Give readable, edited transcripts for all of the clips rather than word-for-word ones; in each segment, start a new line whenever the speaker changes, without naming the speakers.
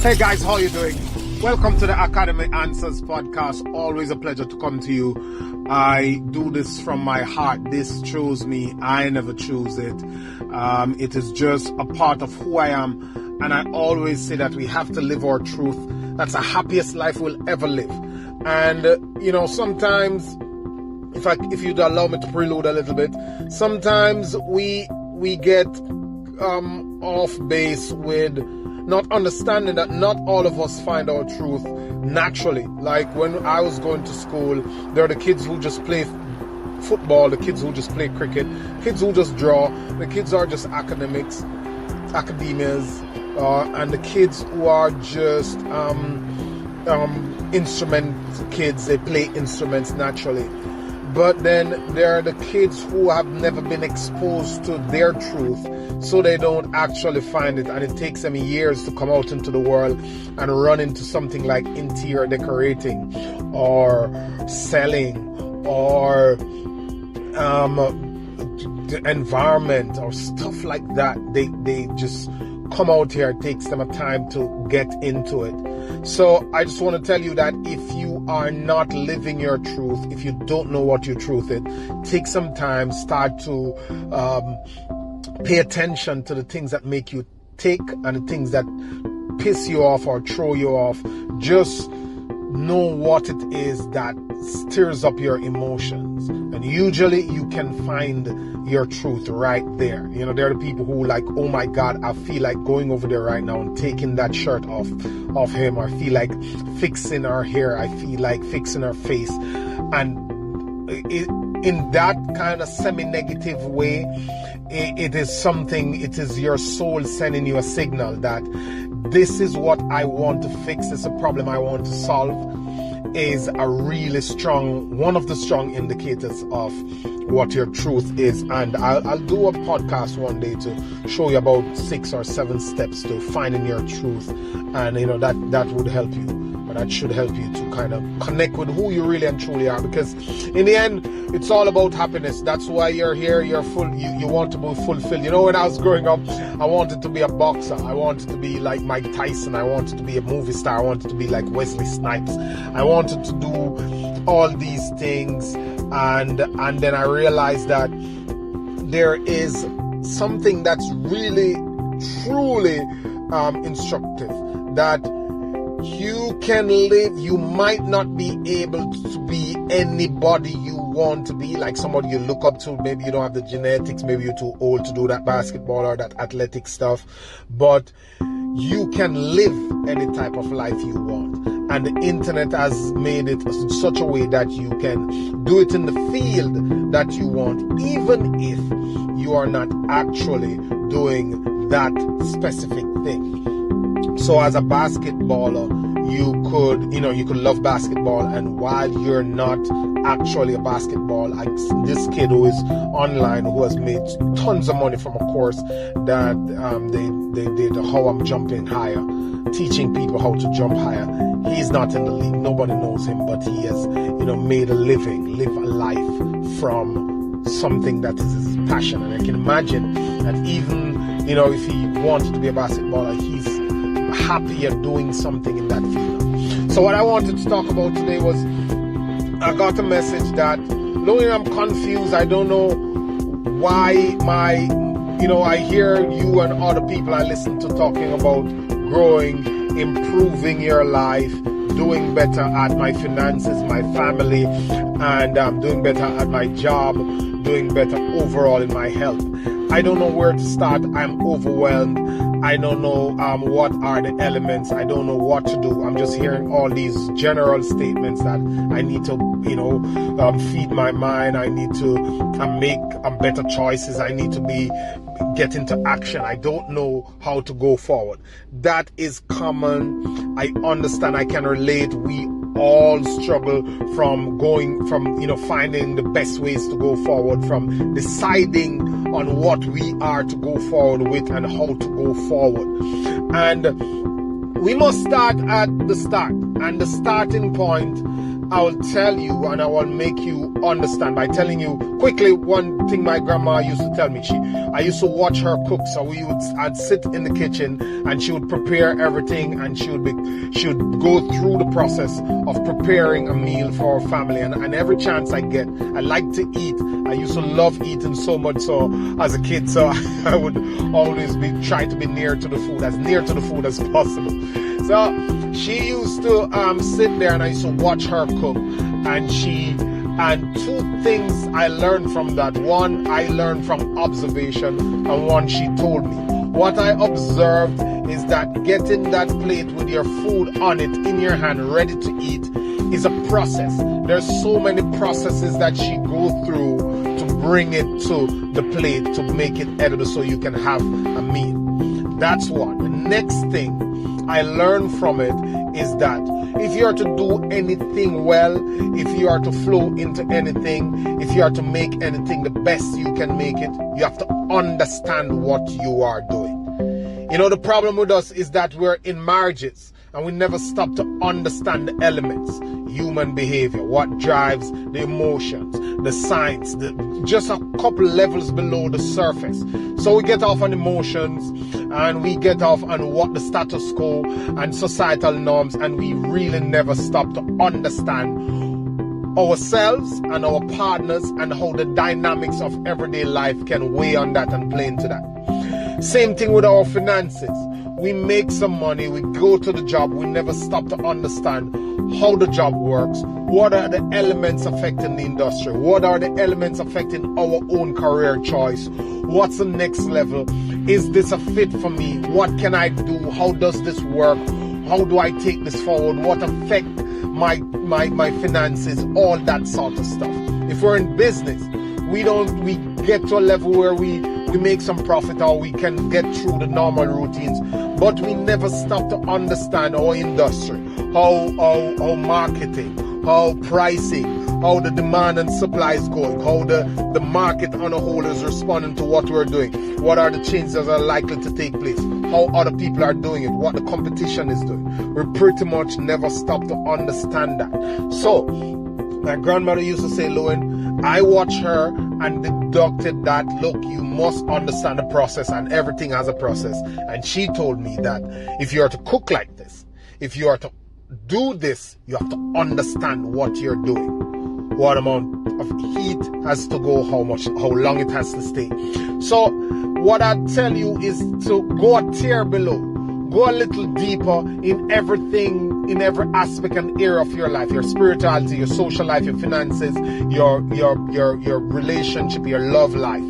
Hey guys, how are you doing? Welcome to the Academy Answers podcast. Always a pleasure to come to you. I do this from my heart. This chose me. I never choose it. It is just a part of who I am. And I always say that we have to live our truth. That's the happiest life we'll ever live. And, sometimes, if you'd allow me to prelude a little bit, sometimes we get off base with not understanding that not all of us find our truth naturally. Like when I was going to school, there are the kids who just play football, the kids who just play cricket, kids who just draw, the kids are just academias, and the kids who are just instrument kids, they play instruments naturally. But then there are the kids who have never been exposed to their truth, so they don't actually find it, and it takes them years to come out into the world and run into something like interior decorating or selling or the environment or stuff like that. They just come out here. It takes them a time to get into it. So I just want to tell you that if you are not living your truth, if you don't know what your truth is, take some time, start to pay attention to the things that make you tick and the things that piss you off or throw you off. Just know what it is that stirs up your emotions, and usually you can find your truth right there. There are the people who like, oh my God, I feel like going over there right now and taking that shirt off him. I feel like fixing her hair. I feel like fixing her face. And in that kind of semi-negative way, it is your soul sending you a signal that this is what I want to fix, this is a problem I want to solve, is a really one of the strong indicators of what your truth is. And I'll do a podcast one day to show you about 6 or 7 steps to finding your truth, and that would help you. That should help you to kind of connect with who you really and truly are, because in the end, it's all about happiness. That's why you're here. You're full. You want to be fulfilled. When I was growing up, I wanted to be a boxer. I wanted to be like Mike Tyson. I wanted to be a movie star. I wanted to be like Wesley Snipes. I wanted to do all these things, and then I realized that there is something that's really, truly instructive, that you can live. You might not be able to be anybody you want to be, like somebody you look up to. Maybe you don't have the genetics, maybe you're too old to do that basketball or that athletic stuff, but you can live any type of life you want. And the internet has made it in such a way that you can do it in the field that you want, even if you are not actually doing that specific thing. So as a basketballer, you could love basketball, and while you're not actually a basketball, like this kid who is online, who has made tons of money from a course that they did, How I'm Jumping Higher, teaching people how to jump higher. He's not in the league, nobody knows him, but he has made a living, live a life from something that is his passion. And I can imagine that even if he wanted to be a basketballer, he's happier doing something in that field. So what I wanted to talk about today was, I got a message that, knowing I'm confused, I don't know why I hear you and other people I listen to talking about growing, improving your life, doing better at my finances, my family, and doing better at my job, doing better overall in my health. I don't know where to start. I'm overwhelmed. I don't know what are the elements. I don't know what to do. I'm just hearing all these general statements that I need to, feed my mind. I need to make better choices. I need to get into action. I don't know how to go forward. That is common. I understand. I can relate. We all struggle from finding the best ways to go forward, from deciding on what we are to go forward with and how to go forward. And we must start at the start. And the starting point I will tell you and I will make you understand by telling you quickly one thing my grandma used to tell me. I used to watch her cook, so I'd sit in the kitchen and she would prepare everything, and she would go through the process of preparing a meal for our family, and every chance I get, I like to eat. I used to love eating so much so as a kid, so I would always try to be near to the food, as near to the food as possible. So she used to sit there, and I used to watch her cook, and two things I learned from that. One, I learned from observation, and one, she told me. What I observed is that getting that plate with your food on it in your hand, ready to eat, is a process. There's so many processes that she goes through to bring it to the plate, to make it edible so you can have a meal. That's one. The next thing I learned from it is that if you are to do anything well, if you are to flow into anything, if you are to make anything the best you can make it, you have to understand what you are doing. You know, the problem with us is that we're in marriages and we never stop to understand the elements, human behavior, what drives the emotions, the science, just a couple levels below the surface. So we get off on emotions, and we get off on what the status quo and societal norms, and we really never stop to understand ourselves and our partners and how the dynamics of everyday life can weigh on that and play into that. Same thing with our finances. We make some money, we go to the job, we never stop to understand how the job works, what are the elements affecting the industry, what are the elements affecting our own career choice, what's the next level, is this a fit for me, what can I do, how does this work, how do I take this forward, what affect my finances, all that sort of stuff. If we're in business, we get to a level where we make some profit, or we can get through the normal routines, but we never stop to understand our industry, how marketing, how pricing, how the demand and supply is going, how the market on a whole is responding to what we're doing, what are the changes that are likely to take place, how other people are doing it, what the competition is doing. We pretty much never stop to understand that. So my grandmother used to say, Lowen, I watched her and deducted that, look, you must understand the process, and everything has a process. And she told me that if you are to cook like this, if you are to do this, you have to understand what you're doing, what amount of heat has to go, how long it has to stay. So what I tell you is to go a tier below, go a little deeper in everything, in every aspect and area of your life, your spirituality, your social life, your finances, your relationship, your love life.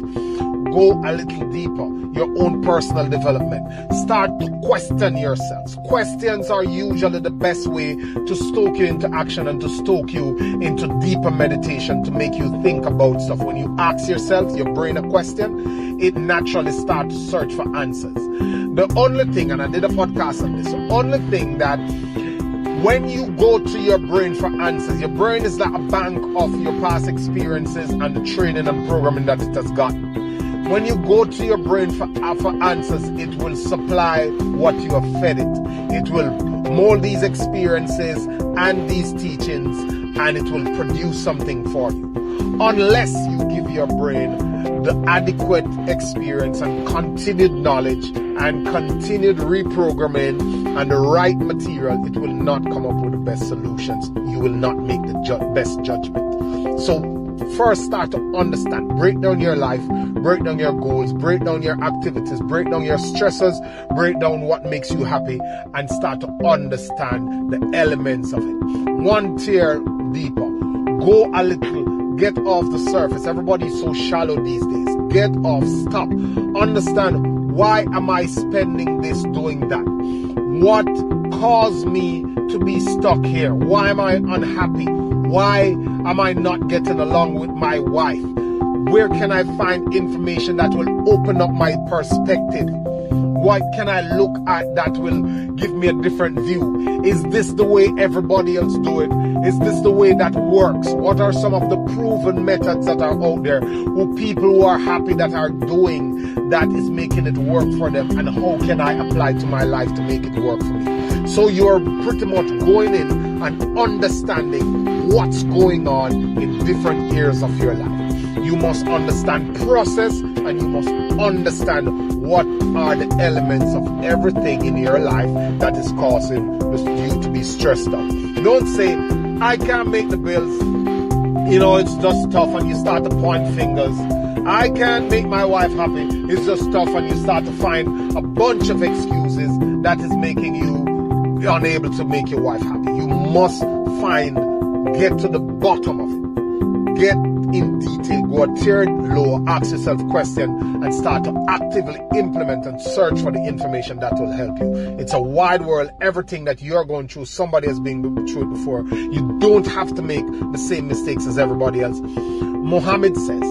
Go a little deeper, your own personal development. Start to question yourselves. Questions are usually the best way to stoke you into action and to stoke you into deeper meditation, to make you think about stuff. When you ask yourself, your brain a question, it naturally starts to search for answers. The only thing, and I did a podcast on this, the only thing that when you go to your brain for answers, your brain is like a bank of your past experiences and the training and programming that it has gotten. When you go to your brain for answers, it will supply what you have fed it. It will mold these experiences and these teachings, and it will produce something for you. Unless you give your brain the adequate experience and continued knowledge and continued reprogramming and the right material, it will not come up with the best solutions. You will not make the best judgment. So first, start to understand, break down your life, break down your goals, break down your activities, break down your stressors, break down what makes you happy, and start to understand the elements of it. One tier deeper, go a little, get off the surface. Everybody is so shallow these days. Get off, stop, understand, why am I spending this doing that? What caused me to be stuck here? Why am I unhappy? Why am I not getting along with my wife? Where can I find information that will open up my perspective? What can I look at that will give me a different view? Is this the way everybody else do it? Is this the way that works? What are some of the proven methods that are out there? Who people who are happy that are doing that is making it work for them? And how can I apply to my life to make it work for me? So you're pretty much going in and understanding what's going on in different areas of your life. You must understand process, and you must understand what are the elements of everything in your life that is causing you to be stressed out. Don't say, I can't make the bills, it's just tough, and you start to point fingers. I can't make my wife happy, it's just tough, and you start to find a bunch of excuses that is making you unable to make your wife happy. You must get to the bottom of it. Get in detail, go a tier low, ask yourself a question, and start to actively implement and search for the information that will help you. It's a wide world. Everything that you're going through, somebody has been through it before. You don't have to make the same mistakes as everybody else. Muhammad says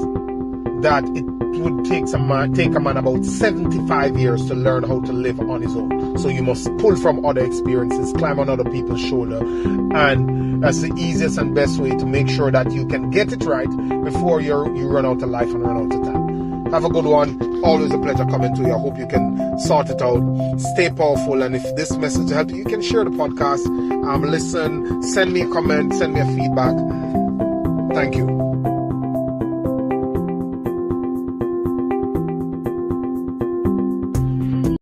that it would take a man about 75 years to learn how to live on his own. So you must pull from other experiences, climb on other people's shoulder, and that's the easiest and best way to make sure that you can get it right before you run out of life and run out of time. Have a good one. Always a pleasure coming to you. I hope you can sort it out. Stay powerful, and if this message helped you, you can share the podcast. Listen, send me a comment, send me a feedback. Thank you.